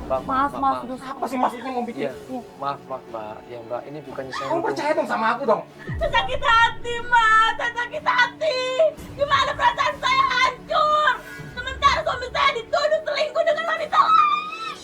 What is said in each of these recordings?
Maaf, udah Apa sih maksudnya mau bikin? Iya, maaf, Mbak. Ya, Mbak, ini bukannya saya Kamu percaya dong sama aku dong. sakit hati, Mas. Saya sakit hati. Gimana perasaan saya hancur? Sementara suami saya dituduh selingkuh dengan wanita lain.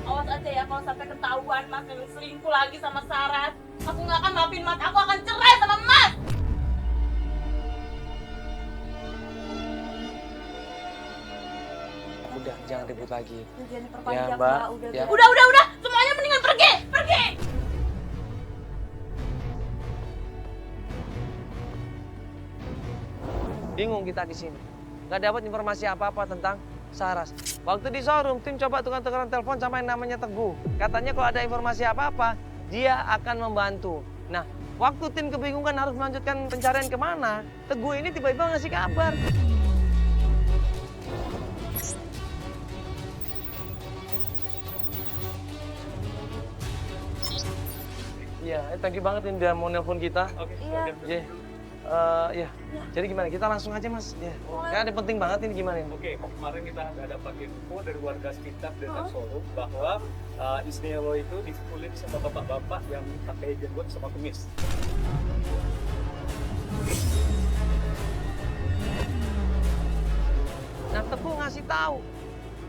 Awas aja ya kalau sampai ketahuan Mas memang selingkuh lagi sama Saras. Aku nggak akan maafin Mas. Aku akan cerai sama Mas. udah jangan ribut lagi. Jangan Ya, diperpanjang, Mbak. Udah, Ya. udah. Semuanya mendingan pergi. Pergi. Bingung kita di sini. Nggak dapat informasi apa-apa tentang Saras. Waktu di showroom, tim coba tukar-tukaran telepon sama yang namanya Teguh. Katanya kalau ada informasi apa-apa, dia akan membantu. Nah, waktu tim kebingungan harus melanjutkan pencarian kemana, Teguh ini tiba-tiba ngasih kabar. Iya, thank you banget ini udah mau nelpon kita. Oke. Iya. Iya. Ya. Jadi gimana? Kita langsung aja, Mas. Ya. Kan ada penting banget ini gimana ini? Oke, kemarin kita ada dapat info dari warga sekitar dekat showroom bahwa istrinya lo itu dipukulin sama bapak-bapak yang pakai jenggot sama kumis. Nah, Teguh ngasih tahu.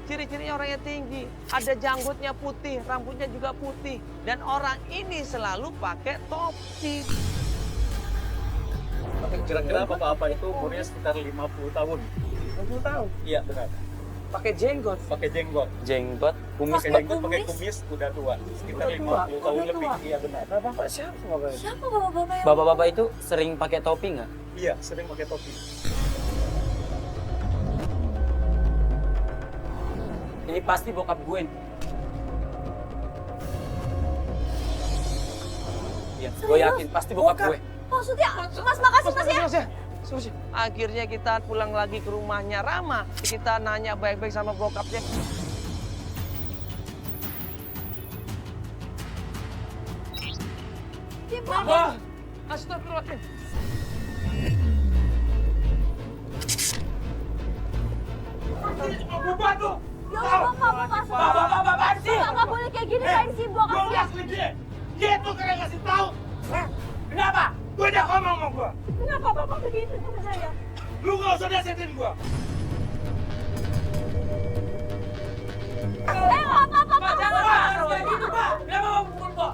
Ciri-cirinya orangnya tinggi, ada janggutnya putih, rambutnya juga putih. Dan orang ini selalu pakai topi. Kira-kira bapak-bapak itu umurnya sekitar 50 tahun. 60 tahun. Iya, benar. Pakai jenggot. Pakai jenggot. Jenggot, Pakai jenggot, pakai kumis, udah tua. Sekitar Udah tua, 50 tahun udah lebih. tua. Iya, benar. Nah, Bapak siapa Bapak? Siapa bapak-bapak yang... Bapak-bapak itu sering pakai topi nggak? Iya, sering pakai topi. Ini pasti bokap gue. Iya, gue yakin pasti bokap gue. Maksudnya, Mas makasih Mas ya. Mas. Akhirnya kita pulang lagi ke rumahnya Rama. Kita nanya baik-baik sama bokapnya. Wah, astagfirullahaladzim. Bubar tuh. Ya Allah, Mas. Bapak-bapak sih. Nggak boleh kayak gini, main sibuk. Gue nggak setuju. Dia tuh kalian ngasih tahu. Hah? Kenapa? Gue udah ngomong sama gue. Kenapa bapak begitu sama saya? Lu nggak usah nasihatin gue. Apa? Jangan kayak gitu, Pak. Kenapa mau pukul gue?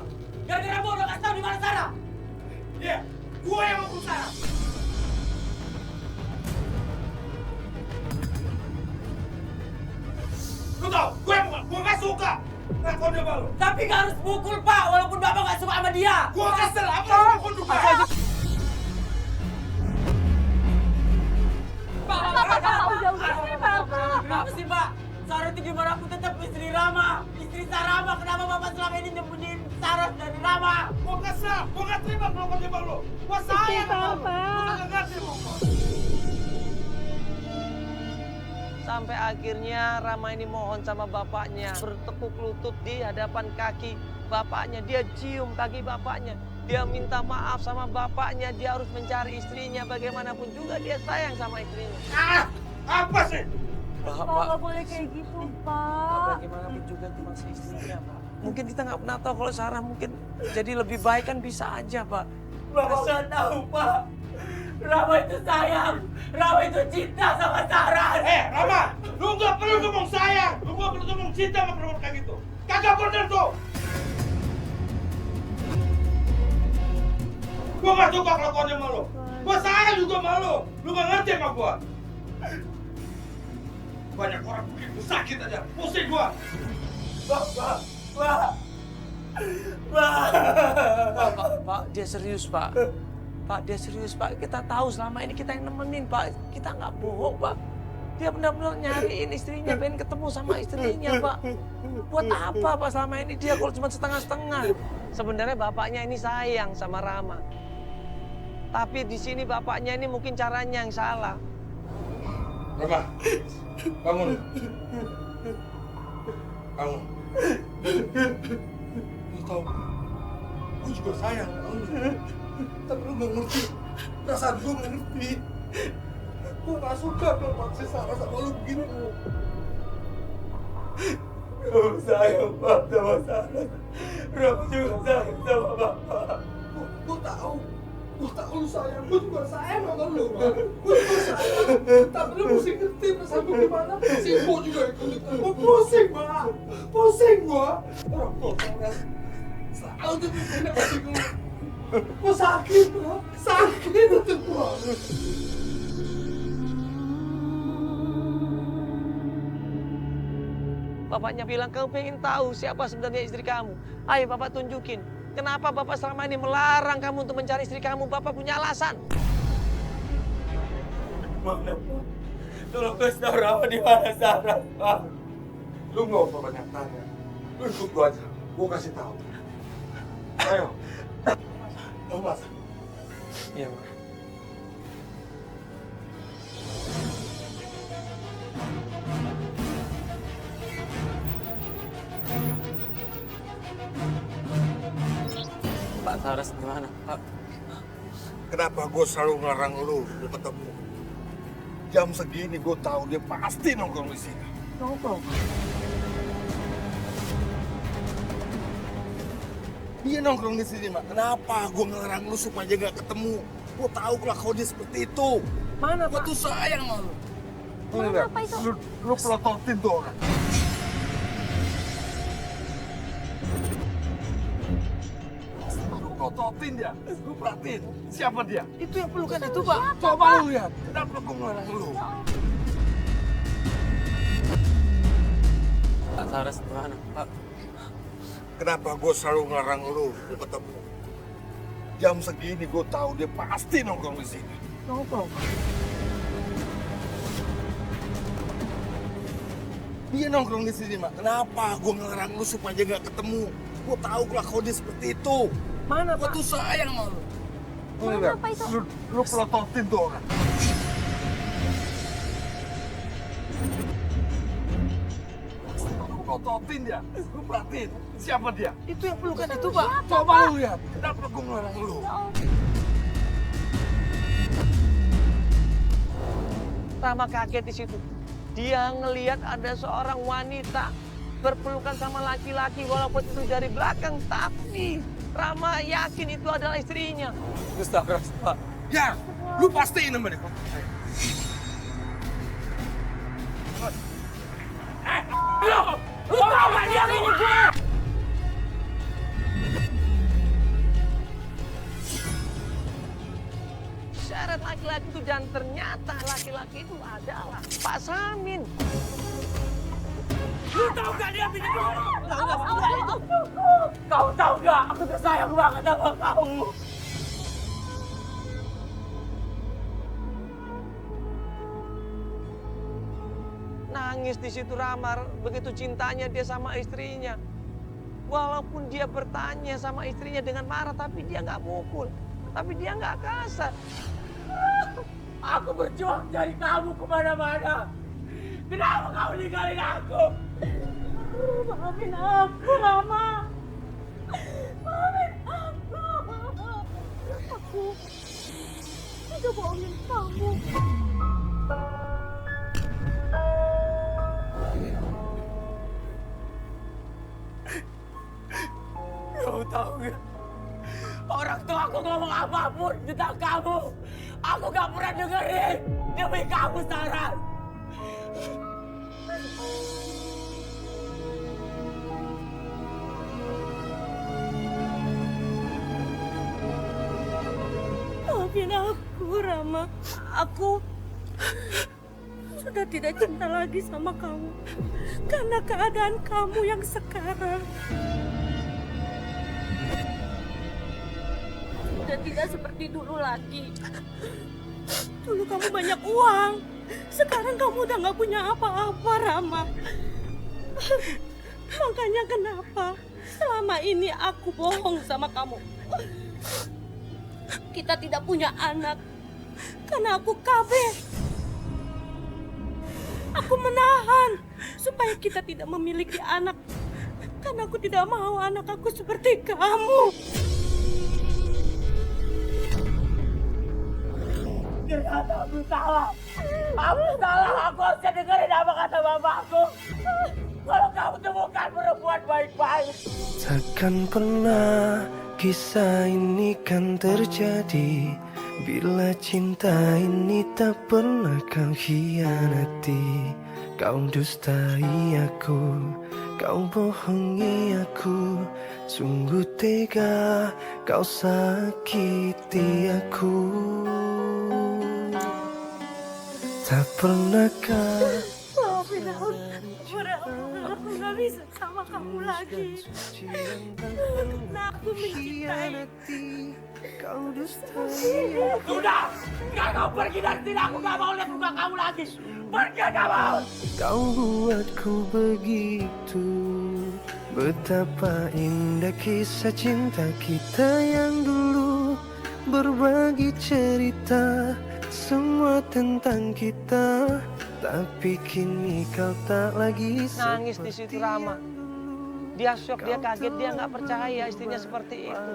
Gara-gara gue udah kasih tahu di mana Sarah. Iya, gue yang mau pukul Sarah. Lu tau, gue nggak suka ngelakuin dia malu. Tapi nggak harus pukul, Pak, walaupun Bapak nggak suka sama dia. Gue kesel, apa lu pukul juga? Bapak, udah. Kenapa sih, Pak? Sarah itu gimana pun tetap istri Rama. Istri Sarah, Pak. Kenapa Bapak selama ini nyembunyiin Sarah dari Rama? Gue kesel, gue nggak terima melakukan dia malu. Gue sayang sama lu. Lu kagak ngerti lu. Sampai akhirnya Rama ini mohon sama bapaknya. Bertekuk lutut di hadapan kaki bapaknya. Dia cium kaki bapaknya. Dia minta maaf sama bapaknya. Dia harus mencari istrinya. Bagaimanapun juga dia sayang sama istrinya. Ah, apa sih? Pak, nggak boleh kayak gitu, Pak. Bagaimanapun juga itu masih istrinya, Pak. Mungkin kita nggak pernah tahu kalau Sarah mungkin jadi lebih baik kan bisa aja, Pak. Bapak nggak tahu, Pak. Rama itu sayang. Rama itu cinta sama Sarah. Rama, lu nggak perlu ngomong sayang. Lu nggak perlu ngomong cinta sama perempuan kayak gitu. Kagak bener tuh. Gue nggak suka kelakuannya sama lu. Gue sayang juga sama lu. Lu nggak ngerti sama gue. Banyak orang begitu sakit aja. Pusing gue. Pak, dia serius, Pak. Pak, dia serius, Pak. Kita tahu selama ini kita yang nemenin, Pak. Kita nggak bohong, Pak. Dia benar-benar nyariin istrinya, pengen ketemu sama istrinya, Pak. Buat apa, Pak, selama ini dia kalau cuma setengah-setengah? Sebenarnya bapaknya ini sayang sama Rama. Tapi di sini bapaknya ini mungkin caranya yang salah. Rama, bangun. Bangun. Lu tahu Gue juga sayang sama lu. Tapi lu gak ngerti. Perasaan gue gak ngerti. Gue gak suka kalau paksa Sarah sama lu begini. Gue sayang Pak sama Sarah. Rom juga sayang sama Bapak. Gue tahu lu sayang. Gue juga sayang sama lu, Pak. Gue juga sayang. Tapi lu mesti ngerti perasaan gue gimana. Pusing gue juga ikut. Gue pusing, Pak. Pusing gue. Orang tua Sarah selalu tuh bikin hati gue. Gue sakit, Pak. Sakit hati gue. Bapaknya bilang, kamu pengen tahu siapa sebenarnya istri kamu. Ayo Bapak tunjukin. Kenapa Bapak selama ini melarang kamu untuk mencari istri kamu? Bapak punya alasan. Mana Pak? Tolong kasih tahu Rama di mana Sarah, Pak. Lu nggak usah banyak tanya. Lu ikut gua aja. Gua kasih tahu. Ayo. Lu masuk. Iya, Pak. Pak Saras gimana, Pak? Kenapa gue selalu ngelarang lu ketemu? Jam segini gue tahu dia pasti nongkrong di sini. Nongkrong? Dia nongkrong di sini, Mak. Kenapa gue ngelarang lu supaya dia gak ketemu? Gue tahu kelakuan dia seperti itu. Mana, Gue Pak? tuh sayang sama lu. Kenapa itu? Lu pelototin tuh orang. Lu pelototin dia. Lu perhatiin. Siapa dia? Itu yang pelukan itu, Pak. Coba lu lihat. Kenapa gue ngelarang lu? Pak Saras gimana, Pak? Kenapa gue selalu ngelarang lu ketemu? Jam segini gue tahu dia pasti nongkrong di sini. Nongkrong? Dia nongkrong di sini, Mak. Kenapa gue ngelarang lu supaya dia gak ketemu? Gue tahu kelakuan dia seperti itu. Mana, Gue Pak? tuh sayang sama lu. Kenapa itu? Lu pelototin tuh orang. Lu pelototin dia. Lu perhatiin. Siapa dia? Itu yang pelukan itu, Pak. Coba lu lihat. Kenapa gue ngelarang lu? Rama kaget di situ. Dia ngelihat ada seorang wanita berpelukan sama laki-laki walaupun itu dari belakang, tapi Rama yakin itu adalah istrinya. Saras, Pak. Ya, lu pastiin sama dia. Lu tau gak dia ini gue? Syarat laki-laki itu dan ternyata laki-laki itu adalah Pak Samin. Lu tau gak dia ini gue? Kau tau gak? Aku tuh sayang banget sama kamu. Nangis di situ Rama, begitu cintanya dia sama istrinya. Walaupun dia bertanya sama istrinya dengan marah, tapi dia nggak mukul, tapi dia nggak kasar. Aku berjuang cari kamu kemana-mana. Kenapa kau ninggalin aku? Maafin aku, Rama. Maafin aku. Aku tidak bohongin kamu. Kau tahu gak? Orang tua aku ngomong apapun tentang kamu, aku gak pernah dengerin. Demi kamu, Sarah. Maafin aku, Rama. Aku sudah tidak cinta lagi sama kamu karena keadaan kamu yang sekarang. Sudah tidak seperti dulu lagi. Dulu kamu banyak uang, sekarang kamu udah gak punya apa-apa, Rama. Makanya kenapa selama ini aku bohong sama kamu. Kita tidak punya anak karena aku KB. Aku menahan supaya kita tidak memiliki anak karena aku tidak mau anak aku seperti kamu. Ternyata aku salah. Aku salah. Aku harusnya dengerin apa kata bapakku. Kalau kamu temukan perempuan baik-baik. Takkan pernah kisah ini kan terjadi bila cinta ini tak pernah kau hianati. Kau dustai aku, kau bohongi aku. Sungguh tega kau sakiti aku. Tak pernahkah Maafin aku. Aku gak bisa sama kamu lagi. Nah, aku mencintai. kau dustai aku. Sudah! Nggak, kau pergi dari sini. Aku nggak mau lihat muka kamu lagi. Pergi kamu! Kau buatku begitu. Betapa indah kisah cinta kita yang dulu. Berbagi cerita semua tentang kita. Tapi kini kau tak lagi Nangis di situ Rama. Dia syok, dia kaget, dia nggak percaya istrinya seperti itu.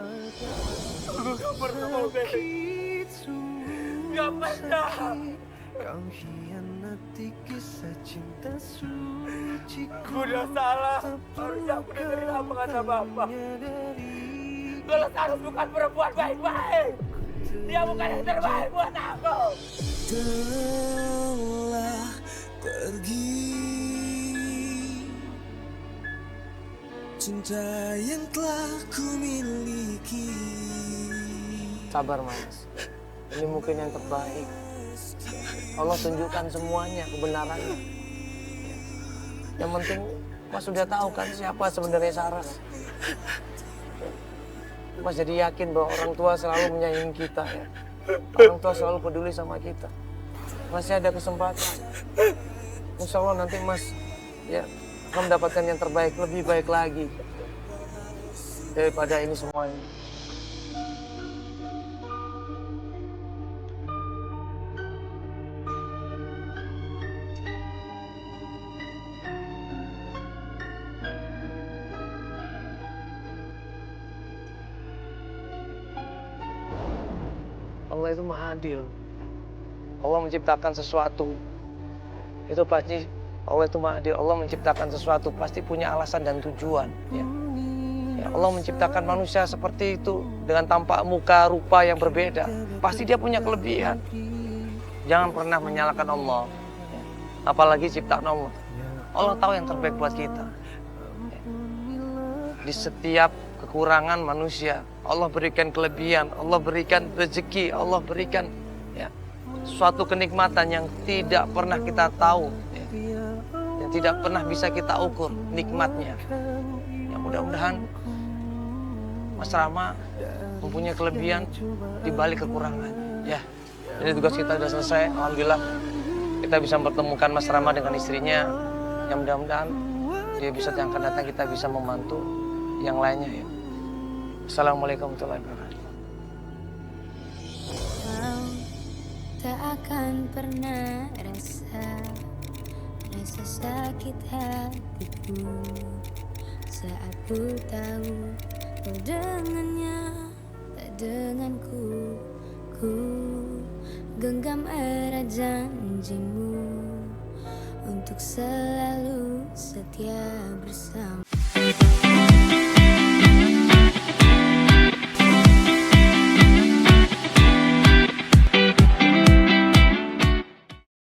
Aku nggak pernah mau bebek. Nggak pernah. Kau hianati kisah cinta suci. Aku udah salah. Harusnya aku dengerin apa kata bapak. Kalau Sarus bukan perempuan baik-baik. Dia bukan yang terbaik buat aku. Telah pergi cinta yang telah ku miliki. Sabar Mas, ini mungkin yang terbaik. Allah tunjukkan semuanya, kebenarannya. Yang penting Mas sudah tahu kan siapa sebenarnya Saras. Mas jadi yakin bahwa orang tua selalu menyayangi kita ya. Orang tua selalu peduli sama kita. Masih ada kesempatan. Insya Allah nanti Mas ya akan mendapatkan yang terbaik, lebih baik lagi daripada ini semuanya. Allah itu maha adil. Allah menciptakan sesuatu. Itu pasti Allah itu maha adil. Allah menciptakan sesuatu pasti punya alasan dan tujuan. Ya. Ya, Allah menciptakan manusia seperti itu dengan tampak muka, rupa yang berbeda. Pasti dia punya kelebihan. Jangan pernah menyalahkan Allah. Ya. Apalagi ciptaan Allah. Allah tahu yang terbaik buat kita. Ya. Di setiap kekurangan manusia, Allah berikan kelebihan, Allah berikan rezeki, Allah berikan ya, suatu kenikmatan yang tidak pernah kita tahu, ya, yang tidak pernah bisa kita ukur nikmatnya. Ya, mudah-mudahan Mas Rama mempunyai kelebihan di balik kekurangan. Ya, jadi tugas kita sudah selesai. Alhamdulillah kita bisa mempertemukan Mas Rama dengan istrinya. Yang mudah-mudahan dia bisa yang akan datang kita bisa membantu yang lainnya ya. Assalamualaikum warahmatullahi wabarakatuh. Kau tak akan pernah rasa sakit hatiku saat ku tahu kau dengannya tak denganku. Ku genggam erat janjimu untuk selalu setia bersama.